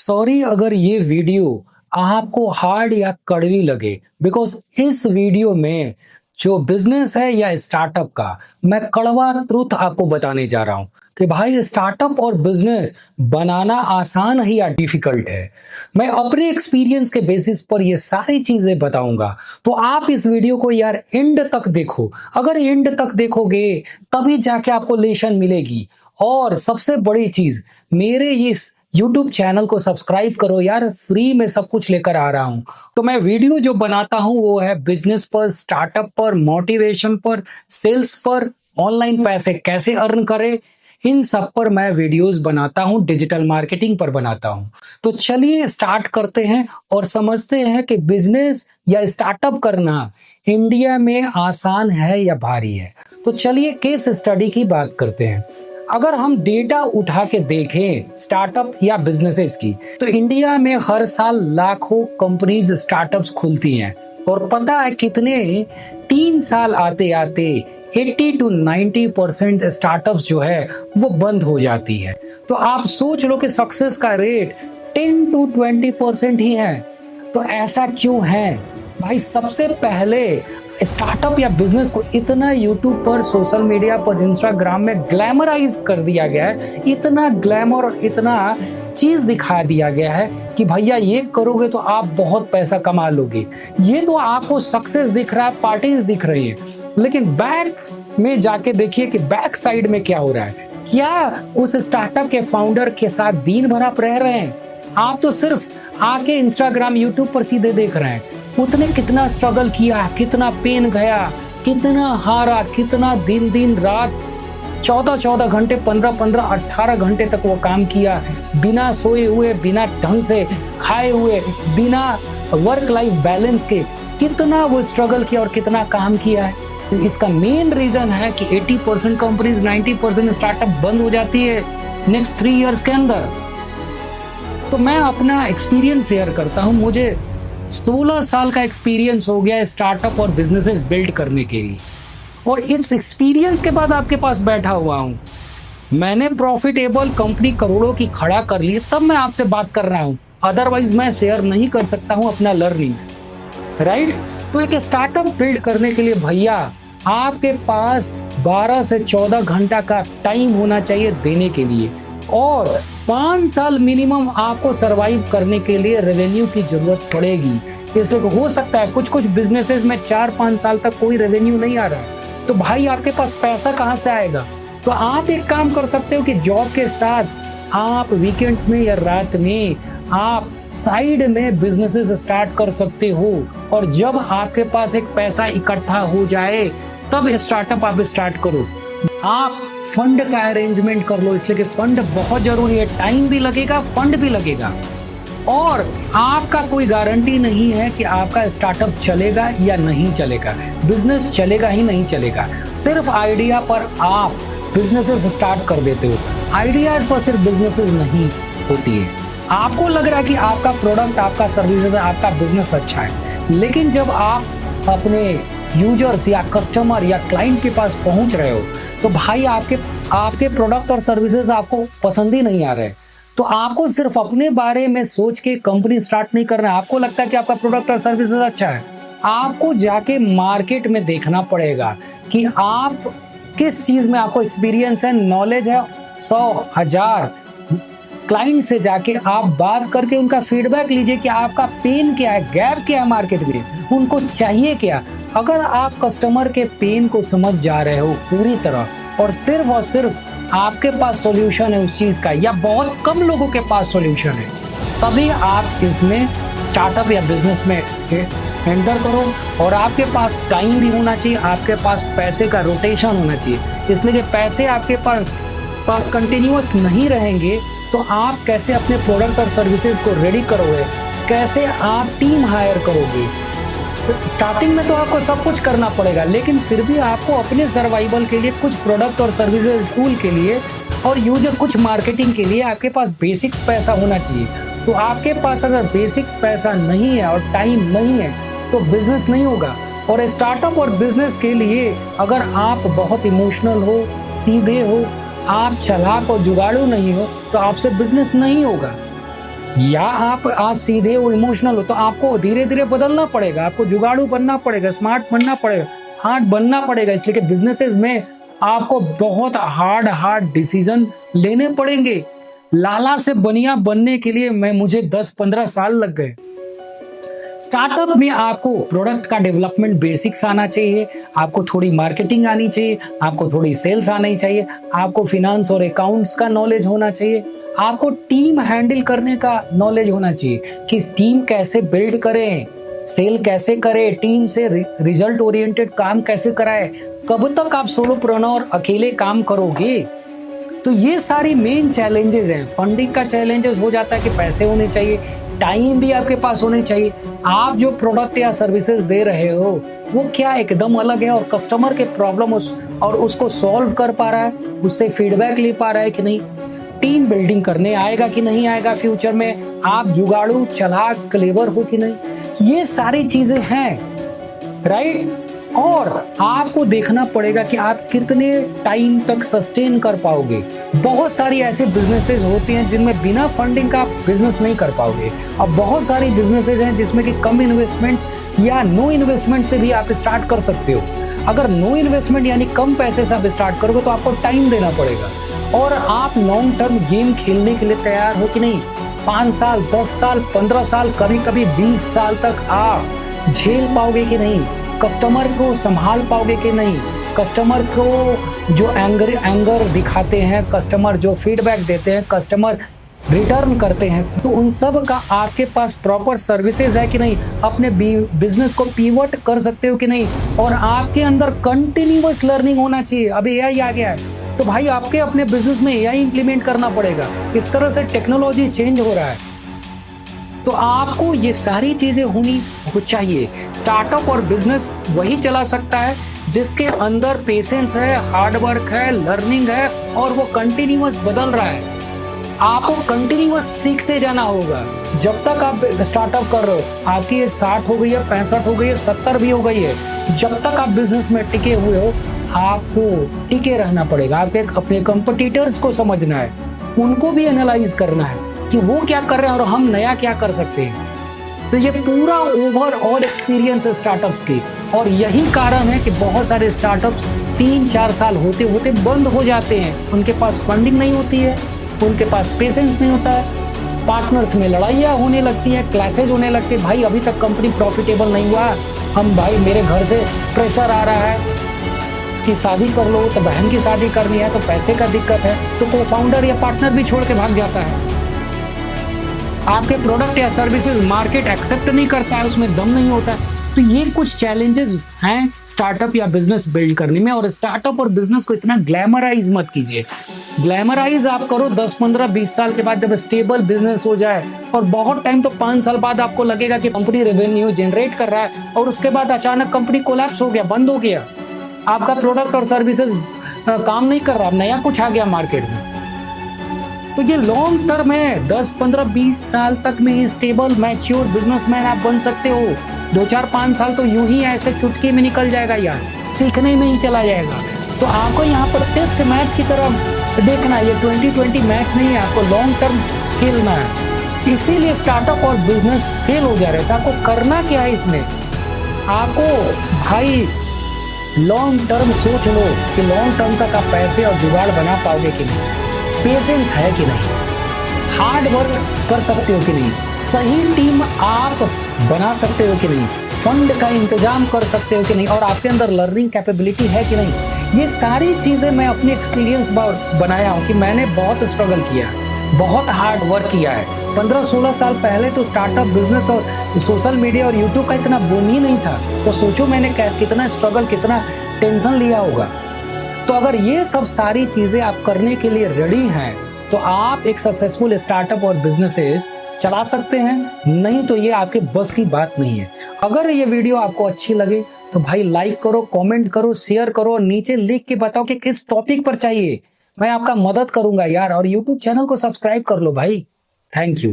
Sorry अगर ये video आपको हार्ड या कड़वी लगे, बिकॉज इस वीडियो में जो बिजनेस है या स्टार्टअप का मैं कड़वा ट्रूथ आपको बताने जा रहा हूं कि भाई स्टार्टअप और बिजनेस बनाना आसान है या डिफिकल्ट है। मैं अपने एक्सपीरियंस के बेसिस पर ये सारी चीजें बताऊंगा, तो आप इस वीडियो को यार एंड तक देखो। अगर एंड तक देखोगे तभी जाके आपको लेसन मिलेगी। और सबसे बड़ी चीज, मेरे इस YouTube चैनल को सब्सक्राइब करो यार, फ्री में सब कुछ लेकर आ रहा हूं। तो मैं वीडियो जो बनाता हूं वो है बिजनेस पर, स्टार्टअप पर, मोटिवेशन पर, सेल्स पर, ऑनलाइन पैसे कैसे अर्न करें, इन सब पर मैं वीडियोस बनाता हूं, डिजिटल मार्केटिंग पर बनाता हूं। तो चलिए स्टार्ट करते हैं और समझते हैं कि बिजनेस या स्टार्टअप करना इंडिया में आसान है या भारी है। तो चलिए केस स्टडी की बात करते हैं। अगर हम डेटा उठा के देखें स्टार्टअप या बिजनेसेस की, तो इंडिया में हर साल लाखों कंपनीज स्टार्टअप्स खुलती हैं और पता है कितने, 3 साल आते आते 80 to 90% स्टार्टअप्स जो है वो बंद हो जाती है। तो आप सोच लो कि सक्सेस का रेट 10 to 20% ही है। तो ऐसा क्यों है भाई? सबसे पहले स्टार्टअप या बिजनेस को इतना यूट्यूब पर, सोशल मीडिया पर, इंस्टाग्राम में ग्लैमराइज कर दिया गया है, इतना ग्लैमर और इतना चीज दिखा दिया गया है कि भैया ये करोगे तो आप बहुत पैसा कमा लोगे। ये तो आपको सक्सेस दिख रहा है, पार्टीज दिख रही है, लेकिन बैक में जाके देखिए कि बैक साइड में क्या हो रहा है। क्या उस स्टार्टअप के फाउंडर के साथ दिन भर आप रह रहे हैं? आप तो सिर्फ आके इंस्टाग्राम, यूट्यूब पर सीधे देख रहे हैं। उतने कितना स्ट्रगल किया, कितना पेन गया, कितना हारा, कितना दिन रात 14 घंटे, 15 18 घंटे तक वो काम किया, बिना सोए हुए, बिना ढंग से खाए हुए, बिना वर्क लाइफ बैलेंस के कितना वो स्ट्रगल किया और कितना काम किया है। इसका मेन रीजन है कि 80% कंपनीज, 90% स्टार्टअप बंद हो जाती है नेक्स्ट 3 इयर्स के अंदर। तो मैं अपना एक्सपीरियंस शेयर करता हूं। मुझे 16 साल का एक्सपीरियंस हो गया स्टार्टअप और बिजनेसेस बिल्ड करने के लिए, और इस एक्सपीरियंस के बाद आपके पास बैठा हुआ हूं। मैंने प्रॉफिटेबल कंपनी करोड़ों की खड़ा कर ली, तब मैं आपसे बात कर रहा हूं, अदरवाइज मैं शेयर नहीं कर सकता हूं अपना लर्निंग्स, राइट? तो एक स्टार्टअप बिल्ड करने के लिए भैया आपके पास 12 से 14 घंटा का टाइम होना चाहिए देने के लिए, और 5 साल मिनिमम आपको सरवाइव करने के लिए रेवेन्यू की जरूरत पड़ेगी। इसलिए हो सकता है कुछ बिजनेसेस में 4-5 साल तक कोई रेवेन्यू नहीं आ रहा है, तो भाई आपके पास पैसा कहाँ से आएगा? तो आप एक काम कर सकते हो कि जॉब के साथ आप वीकेंड्स में या रात में आप साइड में बिजनेसेस स्टार्ट कर सकते हो, और जब आपके पास एक पैसा इकट्ठा हो जाए तब स्टार्टअप आप स्टार्ट करो। आप फंड का अरेंजमेंट कर लो, इसलिए कि फंड बहुत जरूरी है। टाइम भी लगेगा, फंड भी लगेगा, और आपका कोई गारंटी नहीं है कि आपका स्टार्टअप चलेगा या नहीं चलेगा, बिजनेस चलेगा ही नहीं चलेगा। सिर्फ आइडिया पर आप बिजनेसेस स्टार्ट कर देते हो, आइडियाज पर सिर्फ बिजनेसेस नहीं होती है। आपको लग रहा है कि आपका प्रोडक्ट, आपका सर्विसेज, आपका बिजनेस अच्छा है, लेकिन जब आप अपने यूजर्स या कस्टमर या क्लाइंट के पास पहुंच रहे हो, तो भाई आपके प्रोडक्ट और सर्विसेज आपको पसंद ही नहीं आ रहे, तो आपको सिर्फ अपने बारे में सोच के कंपनी स्टार्ट नहीं करना है। आपको लगता है कि आपका प्रोडक्ट और सर्विसेज अच्छा है, आपको जाके मार्केट में देखना पड़ेगा कि आप किस चीज में आपको एक्सपीरियंस है, नॉलेज है। 100,000 क्लाइंट से जाके आप बात करके उनका फीडबैक लीजिए कि आपका पेन क्या है, गैप क्या है मार्केट में, उनको चाहिए क्या। अगर आप कस्टमर के पेन को समझ जा रहे हो पूरी तरह, और सिर्फ आपके पास सॉल्यूशन है उस चीज का, या बहुत कम लोगों के पास सॉल्यूशन है, तभी आप इसमें स्टार्टअप या बिजनेस में एंटर करो। और आपके पास टाइम भी होना चाहिए, आपके पास पैसे का रोटेशन होना चाहिए, इसलिए कि पैसे आपके पास कंटिन्यूअस नहीं रहेंगे तो आप कैसे अपने प्रोडक्ट और सर्विसेज को रेडी करोगे, कैसे आप टीम हायर करोगे। स्टार्टिंग में तो आपको सब कुछ करना पड़ेगा, लेकिन फिर भी आपको अपने सर्वाइवल के लिए कुछ प्रोडक्ट और सर्विसेज टूल के लिए और यूजर कुछ मार्केटिंग के लिए आपके पास बेसिक्स पैसा होना चाहिए। तो आपके पास अगर बेसिक्स पैसा नहीं है और टाइम नहीं है तो बिजनेस नहीं होगा। और स्टार्टअप और बिजनेस के लिए अगर आप बहुत इमोशनल हो, सीधे हो, आप चालाक और जुगाड़ू नहीं हो, तो आपसे बिजनेस नहीं होगा। या आप आज सीधे हो, इमोशनल हो, तो आपको धीरे धीरे बदलना पड़ेगा, आपको जुगाड़ू बनना पड़ेगा, स्मार्ट बनना पड़ेगा, हार्ड बनना पड़ेगा। इसलिए कि बिजनेसेस में आपको बहुत हार्ड डिसीजन लेने पड़ेंगे। लाला से बनिया बनने के लिए मुझे 10-15 साल लग गए। स्टार्टअप में आपको प्रोडक्ट का डेवलपमेंट बेसिक्स आना चाहिए, आपको थोड़ी मार्केटिंग आनी चाहिए, आपको थोड़ी सेल्स आनी चाहिए, आपको फिनांस और अकाउंट्स का नॉलेज होना चाहिए, आपको टीम हैंडल करने का नॉलेज होना चाहिए कि टीम कैसे बिल्ड करें, सेल कैसे करें, टीम से रिजल्ट ओरिएंटेड काम कैसे कराएं। कब तक आप सोलोप्रेन्योर अकेले काम करोगे? तो ये सारी मेन चैलेंजेस हैं। फंडिंग का चैलेंजेस हो जाता है कि पैसे होने चाहिए, टाइम भी आपके पास होने चाहिए, आप जो प्रोडक्ट या सर्विसेज दे रहे हो वो क्या एकदम अलग है, और कस्टमर के प्रॉब्लम और उसको सॉल्व कर पा रहा है, उससे फीडबैक ले पा रहा है कि नहीं, टीम बिल्डिंग करने आएगा कि नहीं आएगा फ्यूचर में, आप जुगाड़ू चालाक क्लेवर हो कि नहीं, ये सारी चीजें हैं, राइट। और आपको देखना पड़ेगा कि आप कितने टाइम तक सस्टेन कर पाओगे। बहुत सारी ऐसे बिजनेसेस होती हैं जिनमें बिना फंडिंग का बिजनेस नहीं कर पाओगे, और बहुत सारी बिजनेसेस हैं जिसमें कि कम इन्वेस्टमेंट या नो इन्वेस्टमेंट से भी आप स्टार्ट कर सकते हो। अगर नो इन्वेस्टमेंट यानी कम पैसे से आप स्टार्ट करोगे तो आपको टाइम देना पड़ेगा, और आप लॉन्ग टर्म गेम खेलने के लिए तैयार हो कि नहीं। 5 साल, 10 साल, 15 साल, कभी कभी 20 साल तक आप झेल पाओगे कि नहीं, कस्टमर को संभाल पाओगे कि नहीं, कस्टमर को जो एंगर दिखाते हैं, कस्टमर जो फीडबैक देते हैं, कस्टमर रिटर्न करते हैं, तो उन सब का आपके पास प्रॉपर सर्विसेज है कि नहीं, अपने बिजनेस को पिवट कर सकते हो कि नहीं, और आपके अंदर कंटिन्यूअस लर्निंग होना चाहिए। अभी एआई आ गया है तो भाई आपके अपने बिजनेस में एआई इंप्लीमेंट करना पड़ेगा। इस तरह से टेक्नोलॉजी चेंज हो रहा है, तो आपको ये सारी चीजें होनी चाहिए। स्टार्टअप और बिजनेस वही चला सकता है जिसके अंदर पेशेंस है, हार्ड वर्क है, लर्निंग है, और वो कंटिन्यूअस बदल रहा है। आपको कंटिन्यूअस सीखते जाना होगा। जब तक आप स्टार्टअप कर रहे हो, आपकी ये 60 हो गई है, 65 हो गई है, 70 भी हो गई है, जब तक आप बिजनेस में टिके हुए हो आपको टिके रहना पड़ेगा। आपके अपने कंपटीटर्स को समझना है, उनको भी एनालाइज करना है कि वो क्या कर रहे हैं और हम नया क्या कर सकते हैं। तो ये पूरा ओवरऑल एक्सपीरियंस है स्टार्टअप्स की, और यही कारण है कि बहुत सारे स्टार्टअप्स 3-4 साल होते होते बंद हो जाते हैं। उनके पास फंडिंग नहीं होती है, उनके पास पेशेंस नहीं होता है, पार्टनर्स में लड़ाइयाँ होने लगती हैं, क्लैशेज होने लगते हैं। भाई अभी तक कंपनी प्रॉफिटेबल नहीं हुआ, हम भाई मेरे घर से प्रेशर आ रहा है, इसकी शादी कर लो, तो बहन की शादी करनी है, तो पैसे का दिक्कत है, तो को फाउंडर या पार्टनर भी छोड़ के भाग जाता है। आपके प्रोडक्ट या सर्विसेज मार्केट एक्सेप्ट नहीं करता है, उसमें दम नहीं होता। तो ये कुछ चैलेंजेस हैं स्टार्टअप या बिजनेस बिल्ड करने में। और स्टार्टअप और बिजनेस को इतना ग्लैमराइज मत कीजिए। ग्लैमराइज आप करो 10, 15, 20 साल के बाद, जब स्टेबल बिजनेस हो जाए, और बहुत टाइम तो 5 साल बाद आपको लगेगा कि कंपनी रेवेन्यू जनरेट कर रहा है, और उसके बाद अचानक कंपनी कोलैप्स हो गया, बंद हो गया, आपका प्रोडक्ट और सर्विसेज काम नहीं कर रहा, नया कुछ आ गया मार्केट में। तो ये लॉन्ग टर्म है, 10, 15, 20 साल तक में स्टेबल मैच्योर बिजनेसमैन आप बन सकते हो। 2, 4, 5 साल तो यूं ही ऐसे चुटकी में निकल जाएगा यार, सीखने में ही चला जाएगा। तो आपको यहाँ पर टेस्ट मैच की तरह देखना है, ये 2020 मैच नहीं है, आपको लॉन्ग टर्म खेलना है। इसीलिए स्टार्टअप और बिजनेस फेल हो जा रहे थे। आपको करना क्या है इसमें, आपको भाई लॉन्ग टर्म सोच लो कि लॉन्ग टर्म तक आप पैसे और जुगाड़ बना पाओगे कि नहीं, पेशेंस है कि नहीं, हार्ड वर्क कर सकते हो कि नहीं, सही टीम आप बना सकते हो कि नहीं, फंड का इंतजाम कर सकते हो कि नहीं, और आपके अंदर लर्निंग कैपेबिलिटी है कि नहीं। ये सारी चीजें मैं अपने एक्सपीरियंस बनाया हूँ कि मैंने बहुत स्ट्रगल किया है, बहुत हार्ड वर्क किया है। 15-16 साल पहले तो स्टार्टअप बिजनेस और सोशल मीडिया और यूट्यूब का इतना बोन ही नहीं था, तो सोचो मैंने कितना स्ट्रगल, कितना टेंशन लिया होगा। तो अगर ये सब सारी चीजें आप करने के लिए रेडी हैं, तो आप एक सक्सेसफुल स्टार्टअप और बिजनेसेस चला सकते हैं। नहीं तो ये आपके बस की बात नहीं है। अगर ये वीडियो आपको अच्छी लगे तो भाई लाइक करो, कमेंट करो, शेयर करो, और नीचे लिख के बताओ कि किस टॉपिक पर चाहिए, मैं आपका मदद करूंगा यार। और यूट्यूब चैनल को सब्सक्राइब कर लो भाई। Thank you.